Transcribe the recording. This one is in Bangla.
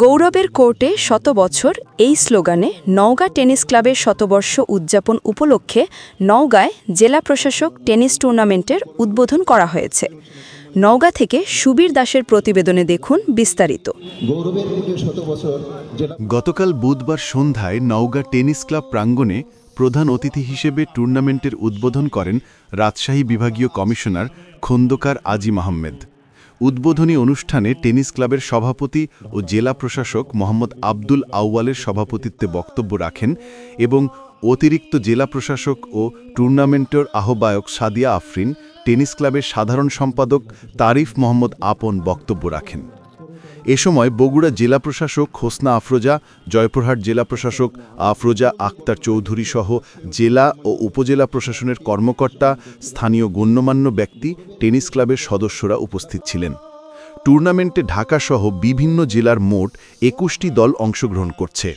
গৌরবের কোর্টে ১০০ বছর এই স্লোগানে নওগাঁ টেনিস ক্লাবের শতবর্ষ উদযাপন উপলক্ষে নওগাঁয় জেলা প্রশাসক টেনিস টুর্নামেন্টের উদ্বোধন করা হয়েছে। নওগাঁ থেকে সুবীর দাসের প্রতিবেদনে দেখুন বিস্তারিত। গতকাল বুধবার সন্ধ্যায় নওগাঁ টেনিস ক্লাব প্রাঙ্গণে প্রধান অতিথি হিসেবে টুর্নামেন্টের উদ্বোধন করেন রাজশাহী বিভাগীয় কমিশনার খোন্দকার আজিম আহমেদ। উদ্বোধনী অনুষ্ঠানে টেনিস ক্লাবের সভাপতি ও জেলা প্রশাসক মোহাম্মদ আব্দুল আউয়ালের সভাপতিত্বে বক্তব্য রাখেন এবং অতিরিক্ত জেলা প্রশাসক ও টুর্নামেন্টের আহ্বায়ক সাদিয়া আফরিন, টেনিস ক্লাবের সাধারণ সম্পাদক তারিফ মোহাম্মদ আপন বক্তব্য রাখেন। এ সময় বগুড়া জেলা প্রশাসক হোসনা আফরোজা, জয়পুরহাট জেলা প্রশাসক আফরোজা আক্তার চৌধুরী সহ জেলা ও উপজেলা প্রশাসনের কর্মকর্তা, স্থানীয় গণ্যমান্য ব্যক্তি, টেনিস ক্লাবের সদস্যরা উপস্থিত ছিলেন। টুর্নামেন্টে ঢাকাসহ বিভিন্ন জেলার মোট ২১টি দল অংশগ্রহণ করছে।